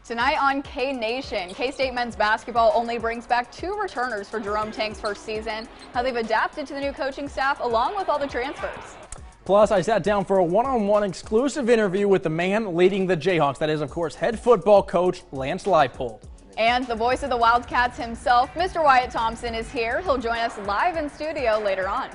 Tonight on K-Nation, K-State men's basketball only brings back 2 returners for Jerome Tang's first season, how they've adapted to the new coaching staff along with all the transfers. Plus, I sat down for a one-on-one exclusive interview with the man leading the Jayhawks. That is, of course, head football coach Lance Leipold. And the voice of the Wildcats himself, Mr. Wyatt Thompson, is here. He'll join us live in studio later on.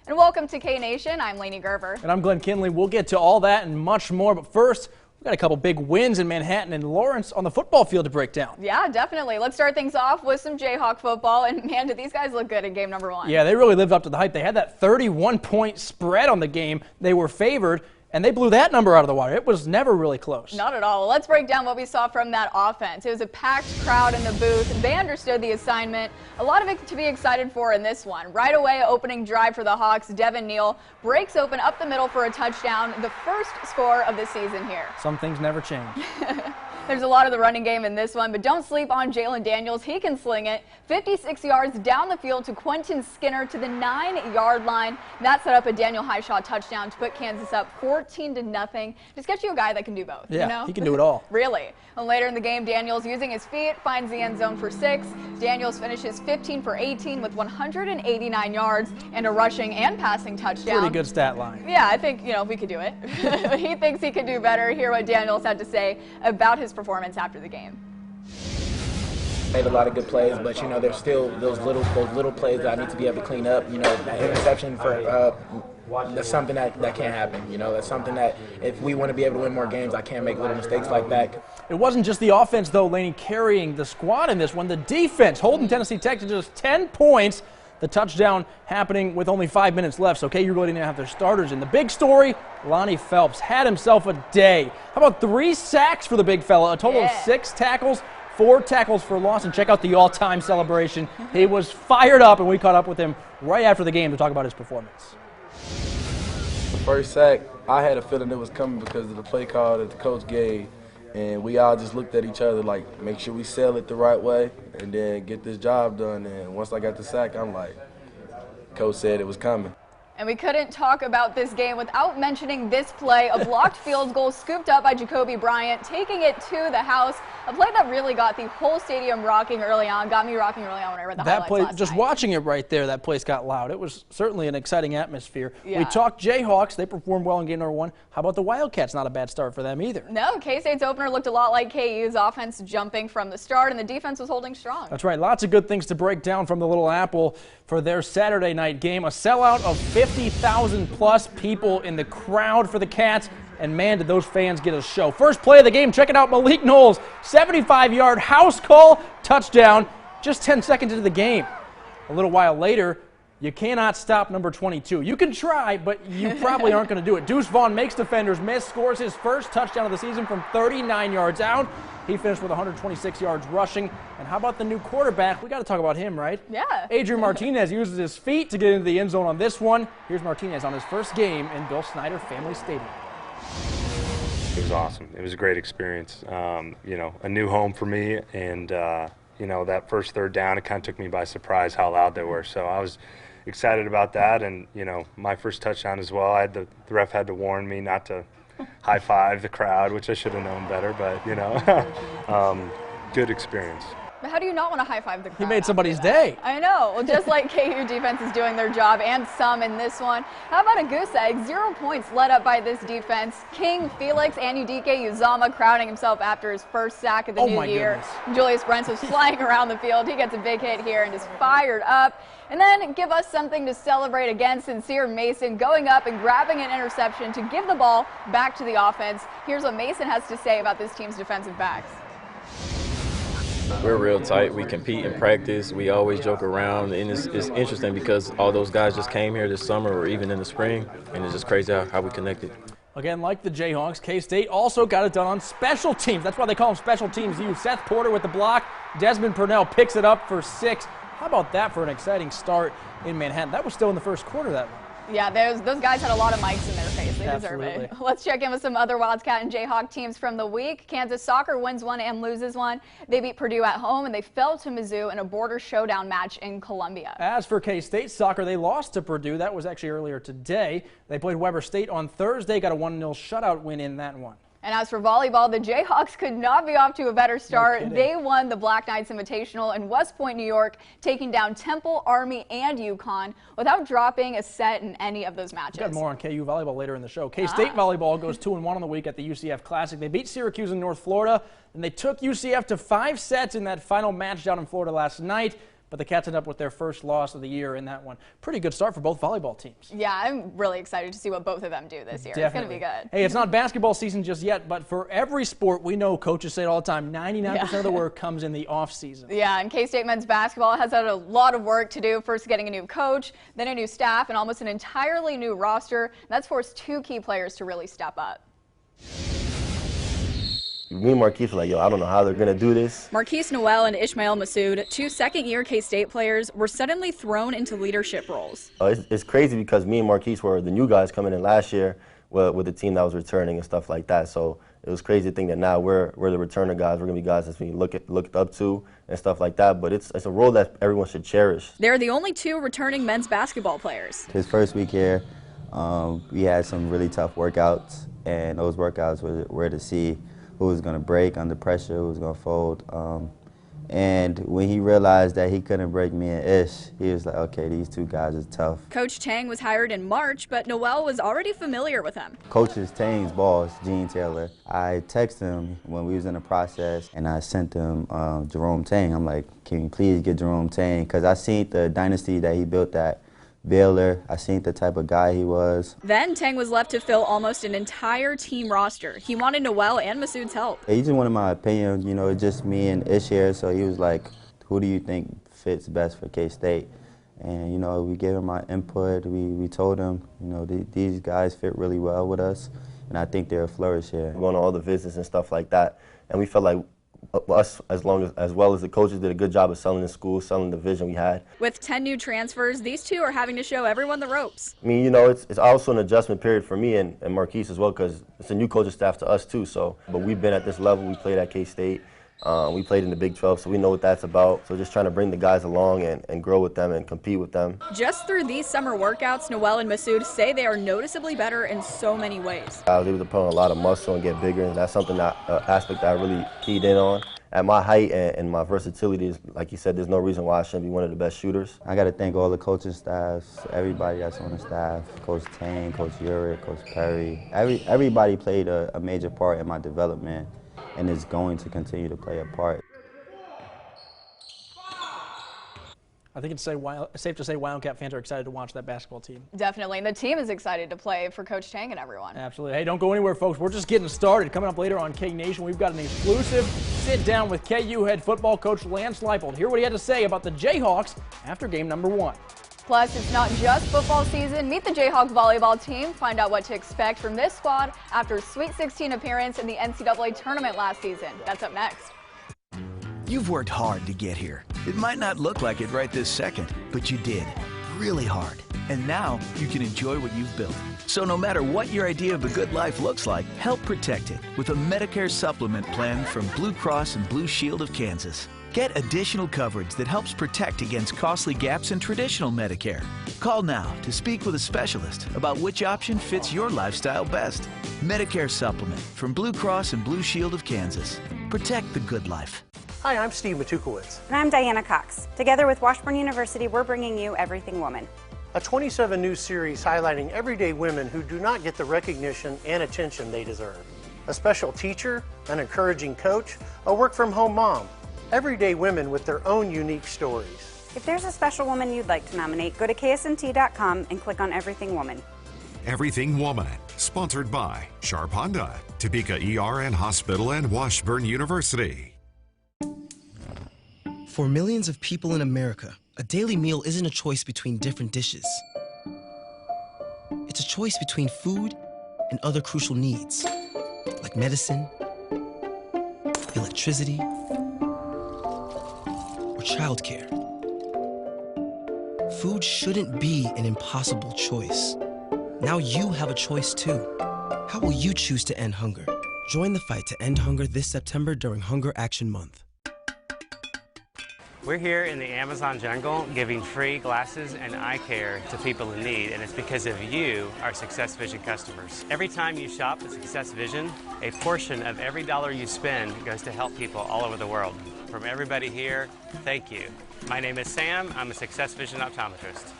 And welcome to K-Nation. I'm Lainey Gerber. And I'm Glenn Kinley. We'll get to all that and much more, but first, we've got a couple big wins in Manhattan and Lawrence on the football field to break down. Yeah, definitely. Let's start things off with some Jayhawk football. And man, did these guys look good in game number 1. Yeah, they really lived up to the hype. They had that 31-point spread on the game. They were favored, and they blew that number out of the water. It was never really close. Not at all. Well, let's break down what we saw from that offense. It was a packed crowd in the booth. They understood the assignment. A lot of it to be excited for in this one. Right away, opening drive for the Hawks, Devin Neal breaks open up the middle for a touchdown, the first score of the season here. Some things never change. There's a lot of the running game in this one, but don't sleep on Jalen Daniels. He can sling it. 56 yards down the field to Quentin Skinner to the 9-yard line. That set up a Daniel Highshaw touchdown to put Kansas up 14-0. Just get you a guy that can do both. Yeah, you know? He can do it all. Really. And later in the game, Daniels using his feet finds the end zone for 6. Daniels finishes 15 for 18 with 189 yards and a rushing and passing touchdown. Pretty good stat line. Yeah, I think, we could do it. He thinks he could do better. Hear what Daniels had to say about his performance after the game. Made a lot of good plays, but there's still those little plays that I need to be able to clean up. That interception for that's something that can't happen. That's something that if we want to be able to win more games, I can't make little mistakes like that. It wasn't just the offense though, Lainey, carrying the squad in this one. The defense holding Tennessee Tech to just 10 points. The touchdown happening with only 5 minutes left, so KU really didn't have their starters in. The big story, Lonnie Phelps had himself a day. How about 3 sacks for the big fella? A total of 6 tackles, 4 tackles for loss, and check out the all-time celebration. He was fired up, and we caught up with him right after the game to talk about his performance. The first sack, I had a feeling it was coming because of the play call that the coach gave. And we all just looked at each other like, make sure we sell it the right way and then get this job done. And once I got the sack, I'm like, coach said it was coming. And we couldn't talk about this game without mentioning this play, a blocked field goal scooped up by Jacoby Bryant, taking it to the house. A play that really got the whole stadium rocking early on, got me rocking early on when I read the highlights last just night. Watching it right there, that place got loud. It was certainly an exciting atmosphere. Yeah. We talked Jayhawks. They performed well in game number 1. How about the Wildcats? Not a bad start for them either. No, K-State's opener looked a lot like KU's offense, jumping from the start, and the defense was holding strong. That's right. Lots of good things to break down from the Little Apple for their Saturday night game. A sellout of 50,000-plus people in the crowd for the Cats. And man, did those fans get a show. First play of the game, check it out, Malik Knowles, 75-yard house call touchdown, just 10 seconds into the game. A little while later, you cannot stop number 22. You can try, but you probably aren't going to do it. Deuce Vaughn makes defenders miss, scores his first touchdown of the season from 39 yards out. He finished with 126 yards rushing. And how about the new quarterback? We got to talk about him, right? Yeah. Adrian Martinez uses his feet to get into the end zone on this one. Here's Martinez on his first game in Bill Snyder Family Stadium. It was awesome. It was a great experience. A new home for me, and that first third down, it kind of took me by surprise how loud they were. So I was excited about that, and my first touchdown as well. The ref had to warn me not to high five the crowd, which I should have known better, but good experience. But how do you not want to high-five the crowd? He made somebody's day. I know. Well, just like KU defense is doing their job, and some in this one. How about a goose egg? 0 points led up by this defense. King Felix Anudike Uzama crowning himself after his first sack of the new year. Goodness. Julius Brents was flying around the field. He gets a big hit here and is fired up. And then give us something to celebrate again. Sincere Mason going up and grabbing an interception to give the ball back to the offense. Here's what Mason has to say about this team's defensive backs. We're real tight. We compete in practice. We always joke around, and it's interesting because all those guys just came here this summer or even in the spring, and it's just crazy how we connected. Again, like the Jayhawks, K-State also got it done on special teams. That's why they call them special teams. Seth Porter with the block. Desmond Purnell picks it up for 6. How about that for an exciting start in Manhattan? That was still in the first quarter, that one. Yeah, those guys had a lot of mics in their face. They deserve it. Let's check in with some other Wildcat and Jayhawk teams from the week. Kansas soccer wins one and loses one. They beat Purdue at home, and they fell to Mizzou in a border showdown match in Columbia. As for K-State soccer, they lost to Purdue. That was actually earlier today. They played Weber State on Thursday, got a 1-0 shutout win in that one. And as for volleyball, the Jayhawks could not be off to a better start. No They won the Black Knights Invitational in West Point, New York, taking down Temple, Army, and UConn without dropping a set in any of those matches. We've got more on KU volleyball later in the show. K-State volleyball goes 2-1 on the week at the UCF Classic. They beat Syracuse in North Florida, and they took UCF to 5 sets in that final match down in Florida last night. But the Cats end up with their first loss of the year in that one. Pretty good start for both volleyball teams. Yeah, I'm really excited to see what both of them do this year. Definitely. It's going to be good. Hey, it's not basketball season just yet, but for every sport, we know coaches say it all the time, 99% of the work comes in the off season. Yeah, and K-State men's basketball has had a lot of work to do. First getting a new coach, then a new staff, and almost an entirely new roster. That's forced 2 key players to really step up. Me and Marquise were like, yo, I don't know how they're going to do this. Marquise Noel and Ishmael Massoud, 2 second-year K-State players, were suddenly thrown into leadership roles. It's crazy because me and Marquise were the new guys coming in last year with the team that was returning and stuff like that. So it was crazy to think that now we're the returner guys. We're going to be guys that's being looked up to and stuff like that. But it's a role that everyone should cherish. They're the only 2 returning men's basketball players. His first week here, we had some really tough workouts, and those workouts were to see who was going to break under pressure, who was going to fold. And when he realized that he couldn't break me and Ish, he was like, okay, these 2 guys are tough. Coach Tang was hired in March, but Noel was already familiar with him. Coach Tang's boss, Gene Taylor, I texted him when we was in the process, and I sent him Jerome Tang. I'm like, can you please get Jerome Tang? Because I seen the dynasty that he built at Baylor. I seen the type of guy he was. Then Tang was left to fill almost an entire team roster. He wanted Noel and Massoud's help. He just wanted my opinion, you know, just me and Ish here, so he was like, who do you think fits best for K-State? And, you know, we gave him our input. We told him, you know, these guys fit really well with us, and I think they'll flourish here. Going to all the visits and stuff like that, and we felt like us, as well as the coaches, did a good job of selling the school, selling the vision we had. With 10 new transfers, these 2 are having to show everyone the ropes. I mean, you know, it's also an adjustment period for me and Marquise as well, because it's a new coaching staff to us too. So, but we've been at this level. We played at K-State. We played in the Big 12, so we know what that's about. So just trying to bring the guys along and grow with them and compete with them. Just through these summer workouts, Noel and Massoud say they are noticeably better in so many ways. I was able to put on a lot of muscle and get bigger, and that's something that aspect that I really keyed in on. At my height and my versatility, like you said, there's no reason why I shouldn't be one of the best shooters. I got to thank all the coaching staffs, everybody that's on the staff, Coach Tang, Coach Urick, Coach Perry. Everybody played a major part in my development and is going to continue to play a part. I think it's safe to say Wildcat fans are excited to watch that basketball team. Definitely, and the team is excited to play for Coach Tang and everyone. Absolutely. Hey, don't go anywhere, folks. We're just getting started. Coming up later on K Nation, we've got an exclusive sit-down with KU head football coach Lance Leipold. Hear what he had to say about the Jayhawks after game number 1. Plus, it's not just football season. Meet the Jayhawk volleyball team. Find out what to expect from this squad after a Sweet 16 appearance in the NCAA tournament last season. That's up next. You've worked hard to get here. It might not look like it right this second, but you did. Really hard. And now you can enjoy what you've built. So no matter what your idea of a good life looks like, help protect it with a Medicare supplement plan from Blue Cross and Blue Shield of Kansas. Get additional coverage that helps protect against costly gaps in traditional Medicare. Call now to speak with a specialist about which option fits your lifestyle best. Medicare supplement from Blue Cross and Blue Shield of Kansas. Protect the good life. Hi, I'm Steve Matukowicz. And I'm Diana Cox. Together with Washburn University, we're bringing you Everything Woman, A 27-news series highlighting everyday women who do not get the recognition and attention they deserve. A special teacher, an encouraging coach, a work-from-home mom. Everyday women with their own unique stories. If there's a special woman you'd like to nominate, go to KSNT.com and click on Everything Woman. Everything Woman, sponsored by Sharp Honda, Topeka ER and Hospital, and Washburn University. For millions of people in America, a daily meal isn't a choice between different dishes. It's a choice between food and other crucial needs, like medicine, electricity, or childcare. Food shouldn't be an impossible choice. Now you have a choice too. How will you choose to end hunger? Join the fight to end hunger this September during Hunger Action Month. We're here in the Amazon jungle giving free glasses and eye care to people in need, and it's because of you, our Success Vision customers. Every time you shop at Success Vision, a portion of every dollar you spend goes to help people all over the world. From everybody here, thank you. My name is Sam. I'm a Success Vision optometrist.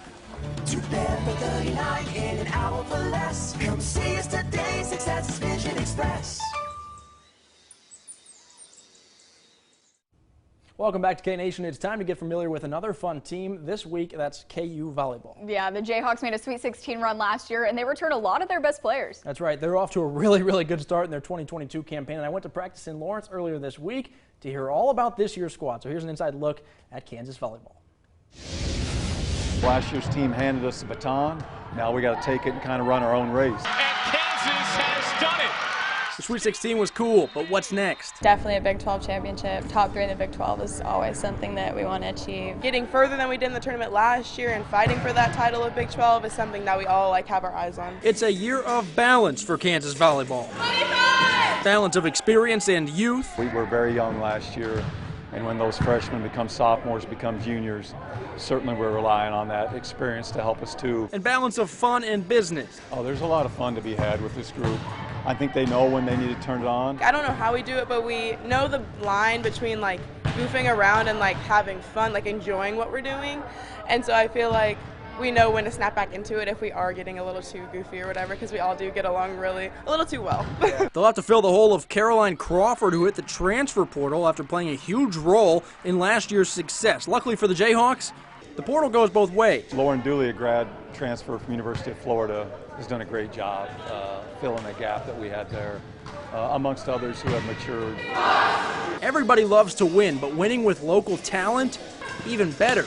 To bed for 39 in an hour for less. Come see us today, Success Vision Express. Welcome back to K-Nation. It's time to get familiar with another fun team this week. That's KU Volleyball. Yeah, the Jayhawks made a Sweet 16 run last year, and they returned a lot of their best players. That's right. They're off to a really good start in their 2022 campaign, and I went to practice in Lawrence earlier this week to hear all about this year's squad. So here's an inside look at Kansas Volleyball. Last year's team handed us the baton. Now we got to take it and kind of run our own race. And Kansas has done it. The Sweet 16 was cool, but what's next? Definitely a Big 12 championship. Top 3 in the Big 12 is always something that we want to achieve. Getting further than we did in the tournament last year and fighting for that title of Big 12 is something that we all have our eyes on. It's a year of balance for Kansas Volleyball. 25! Balance of experience and youth. We were very young last year, and when those freshmen become sophomores, become juniors, certainly we're relying on that experience to help us too. And balance of fun and business. Oh, there's a lot of fun to be had with this group. I think they know when they need to turn it on. I don't know how we do it, but we know the line between goofing around and having fun, enjoying what we're doing. And so I feel like we know when to snap back into it if we are getting a little too goofy or whatever, because we all do get along really a little too well. They'll have to fill the hole of Caroline Crawford, who hit the transfer portal after playing a huge role in last year's success. Luckily for the Jayhawks, the portal goes both ways. Lauren Dooley, a grad transfer from University of Florida, has done a great job filling the gap that we had there, amongst others who have matured. Everybody loves to win, but winning with local talent, even better.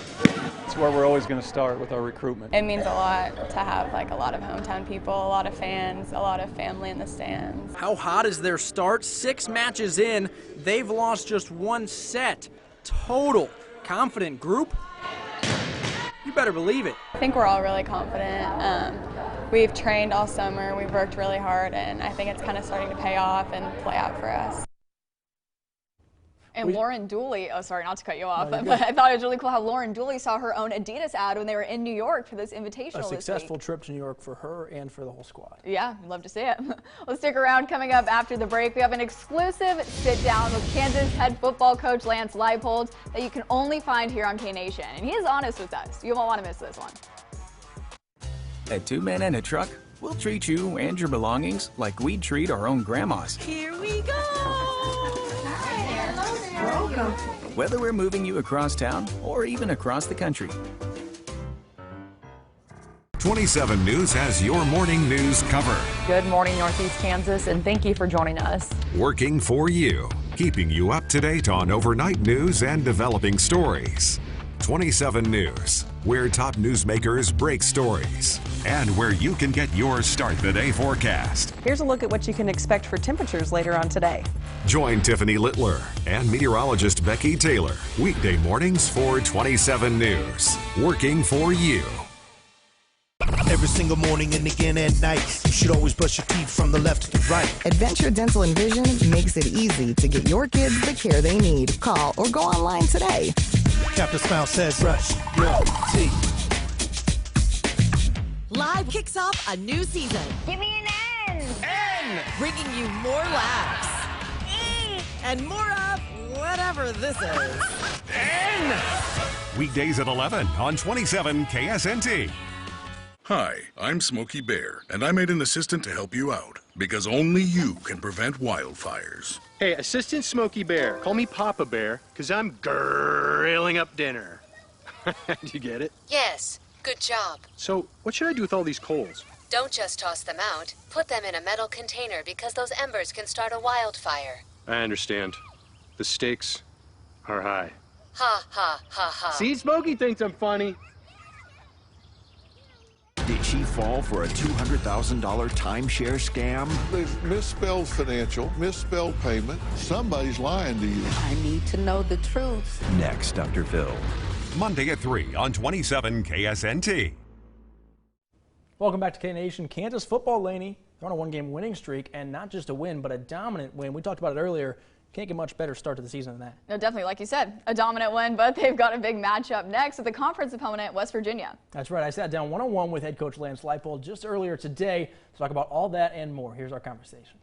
It's where we're always going to start with our recruitment. It means a lot to have a lot of hometown people, a lot of fans, a lot of family in the stands. How hot is their start? 6 matches in, they've lost just 1 set. Total. Confident group? You better believe it. I think we're all really confident. We've trained all summer, we've worked really hard, and I think it's kind of starting to pay off and play out for us. And Lauren Dooley, oh sorry, not to cut you off, but I thought it was really cool how Lauren Dooley saw her own Adidas ad when they were in New York for this invitational this week. A successful trip to New York for her and for the whole squad. Yeah, I'd love to see it. Let's stick around. Coming up after the break, we have an exclusive sit-down with Kansas head football coach Lance Leipold that you can only find here on K-Nation. And he is honest with us. You won't want to miss this one. At 2 Men and a Truck, we'll treat you and your belongings like we'd treat our own grandmas. Here we go. Welcome. Whether we're moving you across town or even across the country. 27 News has your morning news covered. Good morning, Northeast Kansas, and thank you for joining us. Working for you, keeping you up to date on overnight news and developing stories. 27 News, where top newsmakers break stories and where you can get your start the day forecast. Here's a look at what you can expect for temperatures later on today. Join Tiffany Littler and meteorologist Becky Taylor weekday mornings for 27 News, working for you. Every single morning and again at night, you should always brush your teeth from the left to the right. Adventure Dental and Vision makes it easy to get your kids the care they need. Call or go online today. Captain Smile says brush your teeth. Live kicks off a new season. Give me an N! N! Bringing you more laughs. E! And more of whatever this is. N! Weekdays at 11 on 27 KSNT. Hi, I'm Smokey Bear, and I made an assistant to help you out, because only you can prevent wildfires. Hey, Assistant Smokey Bear, call me Papa Bear, because I'm grilling up dinner. Do you get it? Yes, good job. So, what should I do with all these coals? Don't just toss them out. Put them in a metal container because those embers can start a wildfire. I understand. The stakes are high. Ha, ha, ha, ha. See, Smokey thinks I'm funny. Did she fall for a $200,000 timeshare scam? They've misspelled financial, misspelled payment. Somebody's lying to you. I need to know the truth. Next, Dr. Phil. Monday at 3 on 27 KSNT. Welcome back to K-Nation. Kansas football, Lainey. They're on a 1-game winning streak, and not just a win, but a dominant win. We talked about it earlier. Can't get much better start to the season than that. No, definitely, like you said, a dominant win, but they've got a big matchup next with the conference opponent, West Virginia. That's right. I sat down one-on-one with head coach Lance Leipold just earlier today to talk about all that and more. Here's our conversation.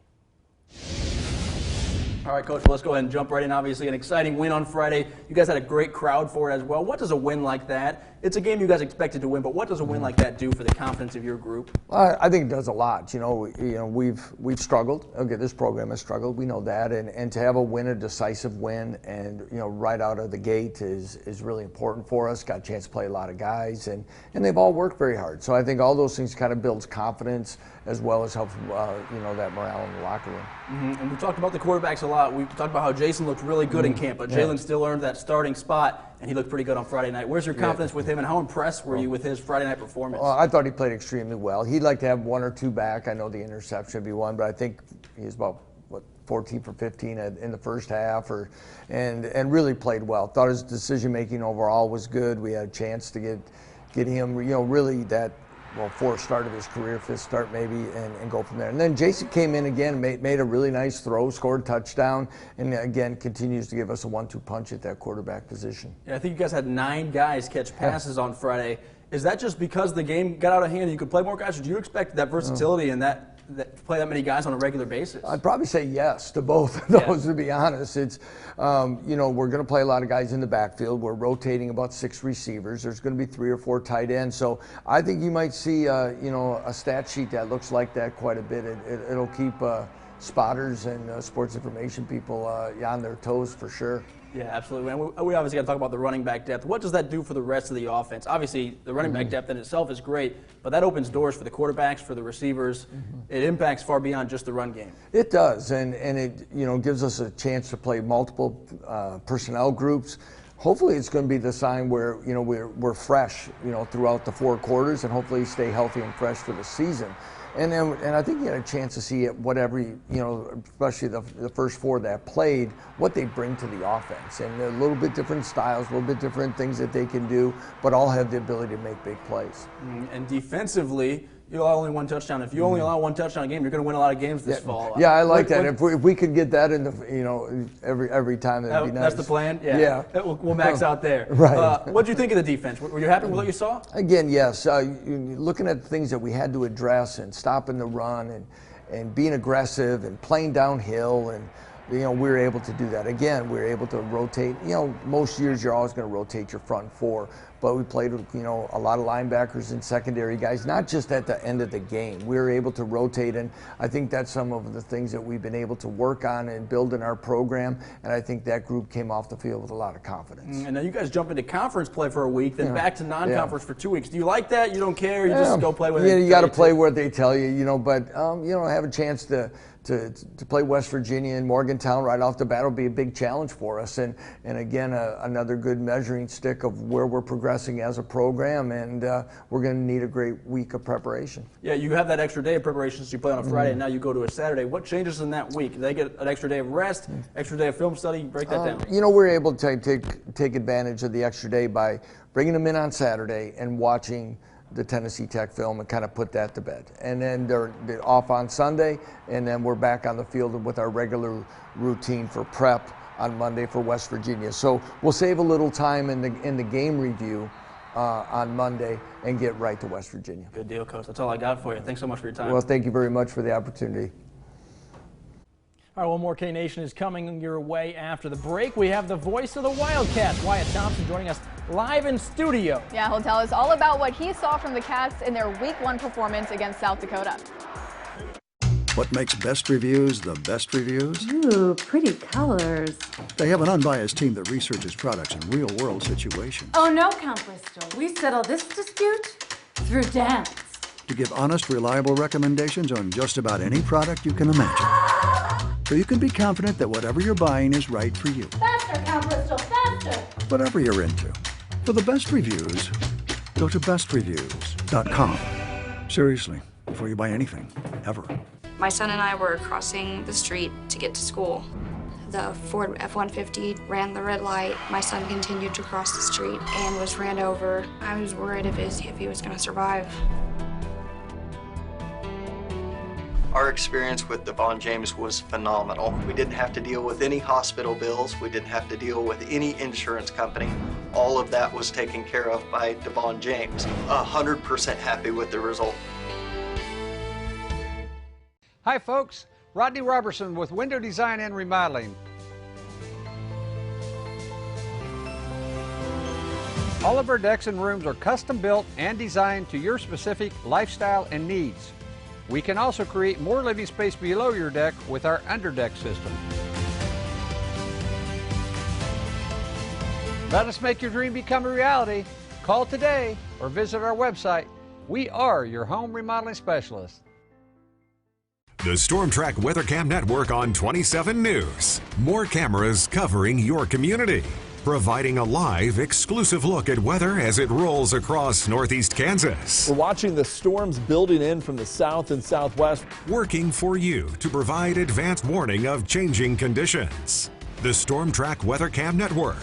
All right, Coach, let's go ahead and jump right in. Obviously, an exciting win on Friday. You guys had a great crowd for it as well. What does a win like that? It's a game you guys expected to win, but what does a win like that do for the confidence of your group? I think it does a lot. We've struggled. Okay, this program has struggled. We know that, and to have a win, a decisive win, and right out of the gate is really important for us. Got a chance to play a lot of guys, and they've all worked very hard. So I think all those things kind of builds confidence as well as helps that morale in the locker room. And we talked about the quarterbacks a lot. We talked about how Jason looked really good in camp, but Jalen still earned that starting spot, and he looked pretty good on Friday night. Where's your confidence with him, and how impressed were you with his Friday night performance? I thought he played extremely well. He'd like to have one or two back. I know the interception would be one, but I think he's about 14 for 15 in the first half, and really played well. Thought his decision making overall was good. We had a chance to get him, really that. Fourth start of his career, fifth start maybe, and go from there. And then Jason came in again, made a really nice throw, scored a touchdown, and again continues to give us a 1-2 punch at that quarterback position. Yeah, I think you guys had 9 guys catch passes on Friday. Is that just because the game got out of hand and you could play more guys, or do you expect that versatility and that play that many guys on a regular basis? I'd probably say yes to both of those, to be honest. It's, we're going to play a lot of guys in the backfield. We're rotating about 6 receivers. There's going to be 3 or 4 tight ends. So I think you might see, a stat sheet that looks like that quite a bit. It'll keep spotters and sports information people on their toes for sure. Yeah, absolutely. And we obviously got to talk about the running back depth. What does that do for the rest of the offense? Obviously, the running back depth in itself is great, but that opens doors for the quarterbacks, for the receivers. It impacts far beyond just the run game. It does, and it gives us a chance to play multiple personnel groups. Hopefully, it's going to be the sign where we're fresh throughout the 4 quarters, and hopefully stay healthy and fresh for the season. And I think you had a chance to see especially the first 4 that played, what they bring to the offense. And a little bit different styles, a little bit different things that they can do, but all have the ability to make big plays. And defensively, you allow only 1 touchdown. If you only allow 1 touchdown a game, you're going to win a lot of games this fall. Yeah, I like that. If we could get that in every time, that'd be nice. That's the plan? Yeah. We'll max out there. Right. What did you think of the defense? Were you happy with what you saw? Again, yes. Looking at the things that we had to address and stopping the run and being aggressive and playing downhill, and we were able to do that. Again, we were able to rotate. Most years you're always going to rotate your front 4. But we played with, a lot of linebackers and secondary guys, not just at the end of the game. We were able to rotate, and I think that's some of the things that we've been able to work on and build in our program, and I think that group came off the field with a lot of confidence. And now you guys jump into conference play for a week, then back to non-conference for 2 weeks. Do you like that? You don't care? You just go play with it? Yeah, you got to play where they tell you, but, have a chance to play West Virginia and Morgantown right off the bat will be a big challenge for us, and again another good measuring stick of where we're progressing as a program, and we're going to need a great week of preparation. Yeah, you have that extra day of preparation since you play on a Friday, and now you go to a Saturday. What changes in that week? Do they get an extra day of rest, extra day of film study? Break that down. We're able to take advantage of the extra day by bringing them in on Saturday and watching the Tennessee Tech film and kind of put that to bed. And then they're off on Sunday, and then we're back on the field with our regular routine for prep on Monday for West Virginia. So we'll save a little time in the game review on Monday and get right to West Virginia. Good deal, Coach. That's all I got for you. Thanks so much for your time. Well, thank you very much for the opportunity. All right, one more K-Nation is coming your way after the break. We have the voice of the Wildcats, Wyatt Thompson, joining us live in studio. Yeah, he'll tell us all about what he saw from the Cats in their Week 1 performance against South Dakota. What makes best reviews the best reviews? Ooh, pretty colors. They have an unbiased team that researches products in real-world situations. Oh, no, Count Bristol. We settle this dispute through dance. To give honest, reliable recommendations on just about any product you can imagine. So you can be confident that whatever you're buying is right for you. Faster, Count Bristol, faster! Whatever you're into. For the best reviews, go to bestreviews.com. Seriously, before you buy anything, ever. My son and I were crossing the street to get to school. The Ford F-150 ran the red light. My son continued to cross the street and was ran over. I was worried if he was going to survive. Our experience with Devon James was phenomenal. We didn't have to deal with any hospital bills. We didn't have to deal with any insurance company. All of that was taken care of by Devon James. 100% happy with the result. Hi folks, Rodney Robertson with Window Design and Remodeling. All of our decks and rooms are custom built and designed to your specific lifestyle and needs. We can also create more living space below your deck with our underdeck system. Let us make your dream become a reality. Call today or visit our website. We are your home remodeling specialist. The Storm Track WeatherCam Network on 27 News. More cameras covering your community, providing a live, exclusive look at weather as it rolls across northeast Kansas. We're watching the storms building in from the south and southwest. Working for you to provide advanced warning of changing conditions. The Storm Track WeatherCam Network.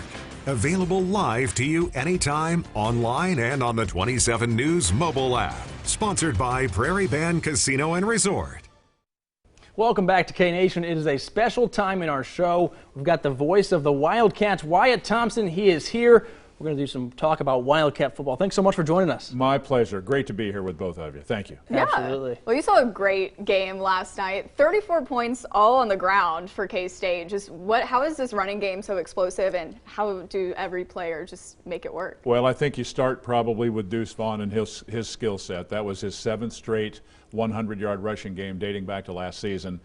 Available live to you anytime, online and on the 27 News mobile app. Sponsored by Prairie Band Casino and Resort. Welcome back to K-Nation. It is a special time in our show. We've got the voice of the Wildcats, Wyatt Thompson. He is here. We're going to do some talk about Wildcat football. Thanks so much for joining us. My pleasure. Great to be here with both of you. Thank you. Yeah. Absolutely. Well, you saw a great game last night. 34 points all on the ground for K-State. Just how is this running game so explosive, and how do every player just make it work? Well, I think you start probably with Deuce Vaughn and his skill set. That was his 7th straight 100-yard rushing game dating back to last season.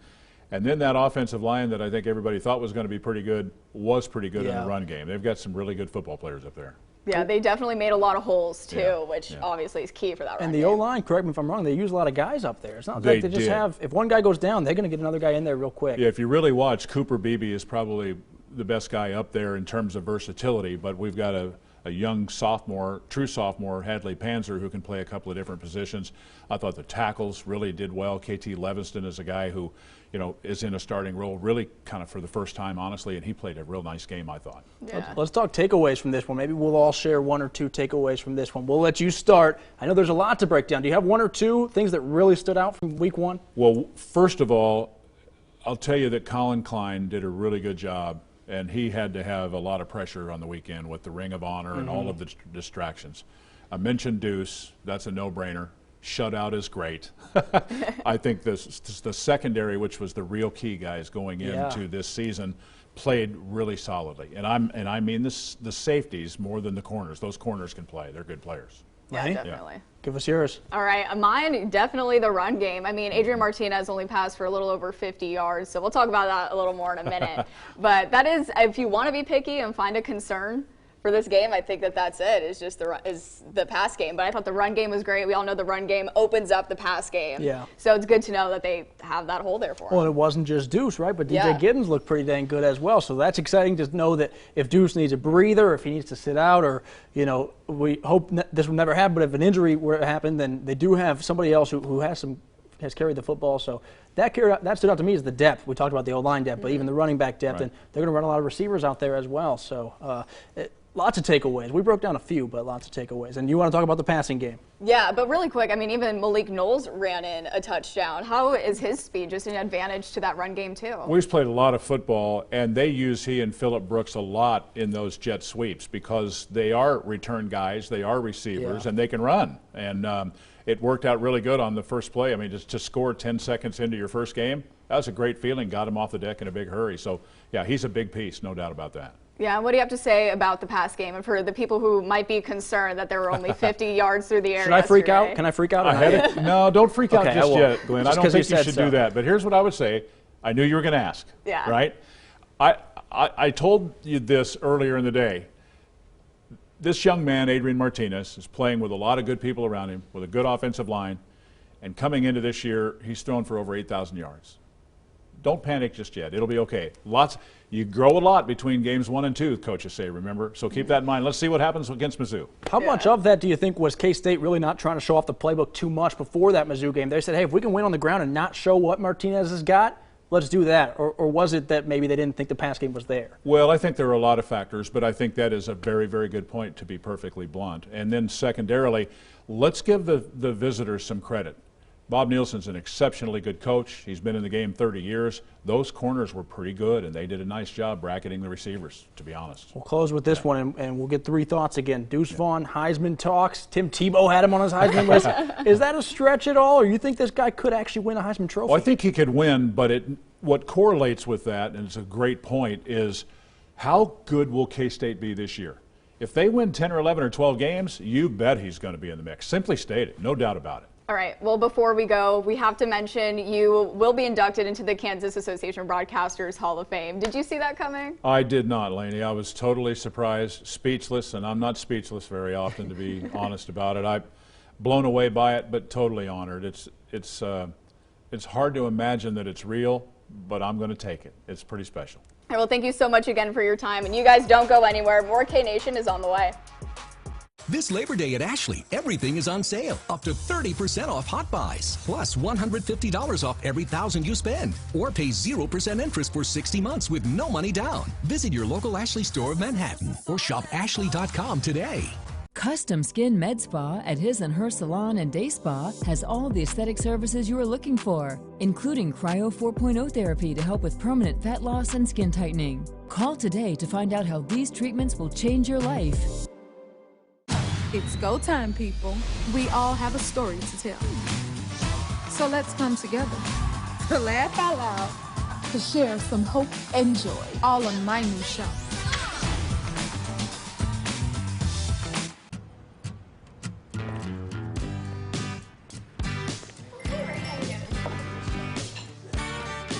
And then that offensive line that I think everybody thought was going to be pretty good was pretty good in the run game. They've got some really good football players up there. Yeah, they definitely made a lot of holes too, which obviously is key for that run And the game. O-line, correct me if I'm wrong, they use a lot of guys up there. It's not like they just have, if one guy goes down, they're going to get another guy in there real quick. Yeah, if you really watch, Cooper Beebe is probably the best guy up there in terms of versatility, but we've got a young sophomore, true sophomore, Hadley Panzer, who can play a couple of different positions. I thought the tackles really did well. KT Levinston is a guy who, you know, is in a starting role really kind of for the first time, honestly, and he played a real nice game, I thought. Yeah. Let's talk takeaways from this one. Maybe we'll all share 1 or 2 takeaways from this one. We'll let you start. I know there's a lot to break down. Do you have 1 or 2 things that really stood out from week 1? Well, first of all, I'll tell you that Colin Klein did a really good job, and he had to have a lot of pressure on the weekend with the Ring of Honor and all of the distractions. I mentioned Deuce. That's a no-brainer. Shutout is great. I think the secondary, which was the real key guys going into this season, played really solidly. And I mean the safeties more than the corners. Those corners can play. They're good players. Yeah, definitely. Give us yours. All right, mine, definitely the run game. I mean, Adrian Martinez only passed for a little over 50 yards, so we'll talk about that a little more in a minute. But that is, if you want to be picky and find a concern for this game, I think that's it. It's just the pass game. But I thought the run game was great. We all know the run game opens up the pass game. Yeah. So it's good to know that they have that hole there for them. Well, it wasn't just Deuce, right? But DJ Giddens looked pretty dang good as well. So that's exciting to know that if Deuce needs a breather, if he needs to sit out, or, you know, we hope this will never happen. But if an injury were to happen, then they do have somebody else who has carried the football. So that stood out to me as the depth. We talked about the O-line depth, but even the running back depth, and they're going to run a lot of receivers out there as well. So lots of takeaways. We broke down a few, but lots of takeaways. And you want to talk about the passing game? Yeah, but really quick, I mean, even Malik Knowles ran in a touchdown. How is his speed just an advantage to that run game, too? We've played a lot of football, and they use he and Phillip Brooks a lot in those jet sweeps because they are return guys, they are receivers, and they can run. And it worked out really good on the first play. I mean, just to score 10 seconds into your first game, that was a great feeling. Got him off the deck in a big hurry. So, yeah, he's a big piece, no doubt about that. Yeah, what do you have to say about the pass game and for the people who might be concerned that there were only 50 yards through the air? Should I freak out? Can I freak out? No, don't freak out just yet, Glenn. Just I don't think you should do that. But here's what I would say. I knew you were going to ask. Yeah. Right? I told you this earlier in the day. This young man, Adrian Martinez, is playing with a lot of good people around him, with a good offensive line, and coming into this year, he's thrown for over 8,000 yards. Don't panic just yet. It'll be okay. You grow a lot between games 1 and 2, coaches say, remember? So keep that in mind. Let's see what happens against Mizzou. How much of that do you think was K-State really not trying to show off the playbook too much before that Mizzou game? They said, hey, if we can win on the ground and not show what Martinez has got, let's do that. Or was it that maybe they didn't think the pass game was there? Well, I think there are a lot of factors, but I think that is a very, very good point, to be perfectly blunt. And then secondarily, let's give the visitors some credit. Bob Nielsen's an exceptionally good coach. He's been in the game 30 years. Those corners were pretty good, and they did a nice job bracketing the receivers, to be honest. We'll close with this one, and we'll get 3 thoughts again. Deuce Vaughn, Heisman talks. Tim Tebow had him on his Heisman list. Is that a stretch at all, or you think this guy could actually win a Heisman Trophy? Well, I think he could win, but what correlates with that, and it's a great point, is how good will K-State be this year? If they win 10 or 11 or 12 games, you bet he's going to be in the mix. Simply stated, no doubt about it. All right. Well, before we go, we have to mention you will be inducted into the Kansas Association of Broadcasters Hall of Fame. Did you see that coming? I did not, Lainey. I was totally surprised, speechless, and I'm not speechless very often, to be honest about it. I'm blown away by it, but totally honored. It's hard to imagine that it's real, but I'm going to take it. It's pretty special. All right, well, thank you so much again for your time, and you guys don't go anywhere. More K-Nation is on the way. This Labor Day at Ashley, everything is on sale. Up to 30% off hot buys. Plus $150 off every $1,000 you spend. Or pay 0% interest for 60 months with no money down. Visit your local Ashley store of Manhattan or shop ashley.com today. Custom Skin Med Spa at his and her salon and day spa has all the aesthetic services you are looking for, including Cryo 4.0 therapy to help with permanent fat loss and skin tightening. Call today to find out how these treatments will change your life. It's go time, people. We all have a story to tell. So let's come together to laugh out loud, to share some hope and joy, all on my new show.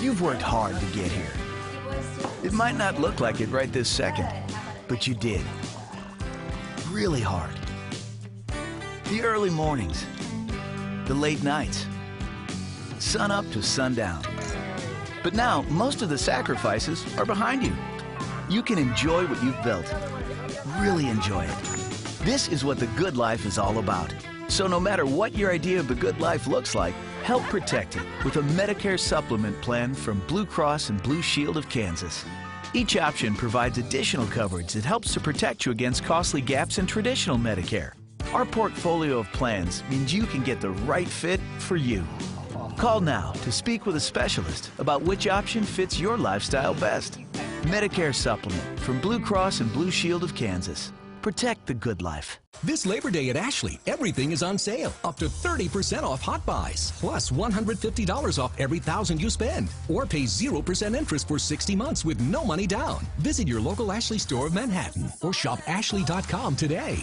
You've worked hard to get here. It might not look like it right this second, but you did. Really hard. The early mornings, the late nights, sun up to sundown. But now, most of the sacrifices are behind you. You can enjoy what you've built. Really enjoy it. This is what the good life is all about. So no matter what your idea of the good life looks like, help protect it with a Medicare supplement plan from Blue Cross and Blue Shield of Kansas. Each option provides additional coverage that helps to protect you against costly gaps in traditional Medicare. Our portfolio of plans means you can get the right fit for you. Call now to speak with a specialist about which option fits your lifestyle best. Medicare Supplement from Blue Cross and Blue Shield of Kansas. Protect the good life. This Labor Day at Ashley, everything is on sale. Up to 30% off hot buys. Plus $150 off every $1,000 you spend. Or pay 0% interest for 60 months with no money down. Visit your local Ashley store of Manhattan or shop ashley.com today.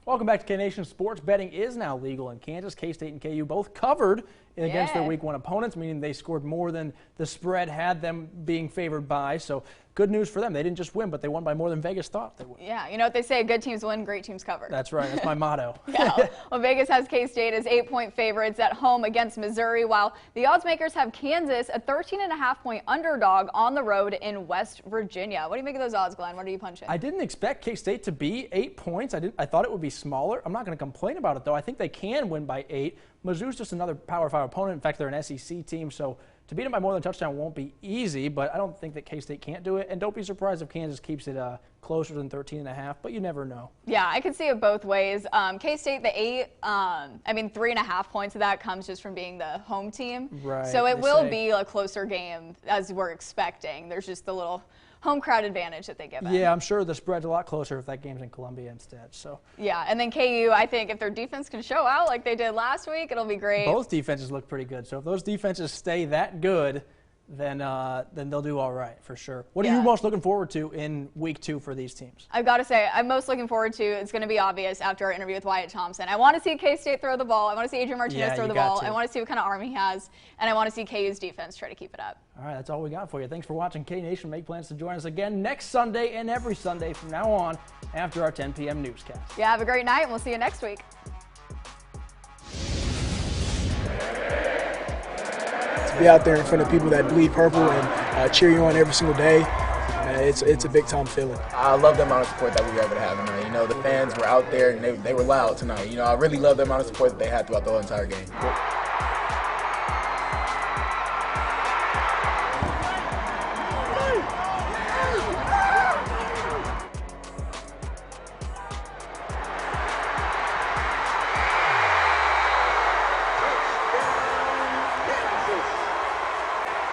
Welcome back to K-Nation. Sports betting is now legal in Kansas. K-State and KU both covered against their Week 1 opponents, meaning they scored more than the spread had them being favored by. So good news for them. They didn't just win, but they won by more than Vegas thought they would. Yeah, you know what they say, good teams win, great teams cover. That's right. That's my motto. Yeah. Well, Vegas has K-State as 8-point favorites at home against Missouri, while the odds makers have Kansas a 13.5-point underdog on the road in West Virginia. What do you make of those odds, Glenn? What are you punching? I didn't expect K-State to be 8 points. I thought it would be smaller. I'm not going to complain about it, though. I think they can win by 8. Mizzou's just another Power 5 opponent. In fact, they're an SEC team, so to beat them by more than a touchdown won't be easy, but I don't think that K-State can't do it. And don't be surprised if Kansas keeps it closer than 13.5, but you never know. Yeah, I could see it both ways. K-State, the 8, 3.5 points of that comes just from being the home team. Right. So it will be a closer game as we're expecting. There's just the little home crowd advantage that they give them. Yeah, I'm sure the spread's a lot closer if that game's in Columbia instead. So. Yeah, and then KU, I think if their defense can show out like they did last week, it'll be great. Both defenses look pretty good. So if those defenses stay that good, then they'll do all right for sure. What are you most looking forward to in Week 2 for these teams? I've got to say, I'm most looking forward to, it's going to be obvious after our interview with Wyatt Thompson. I want to see K-State throw the ball. I want to see Adrian Martinez throw the ball. I want to see what kind of arm he has. And I want to see KU's defense try to keep it up. All right, that's all we got for you. Thanks for watching K-Nation. Make plans to join us again next Sunday and every Sunday from now on after our 10 p.m. newscast. Yeah, have a great night, and we'll see you next week. Be out there in front of people that bleed purple and cheer you on every single day. It's a big time feeling. I love the amount of support that we were able to have tonight. You know, the fans were out there and they were loud tonight. You know, I really love the amount of support that they had throughout the whole entire game.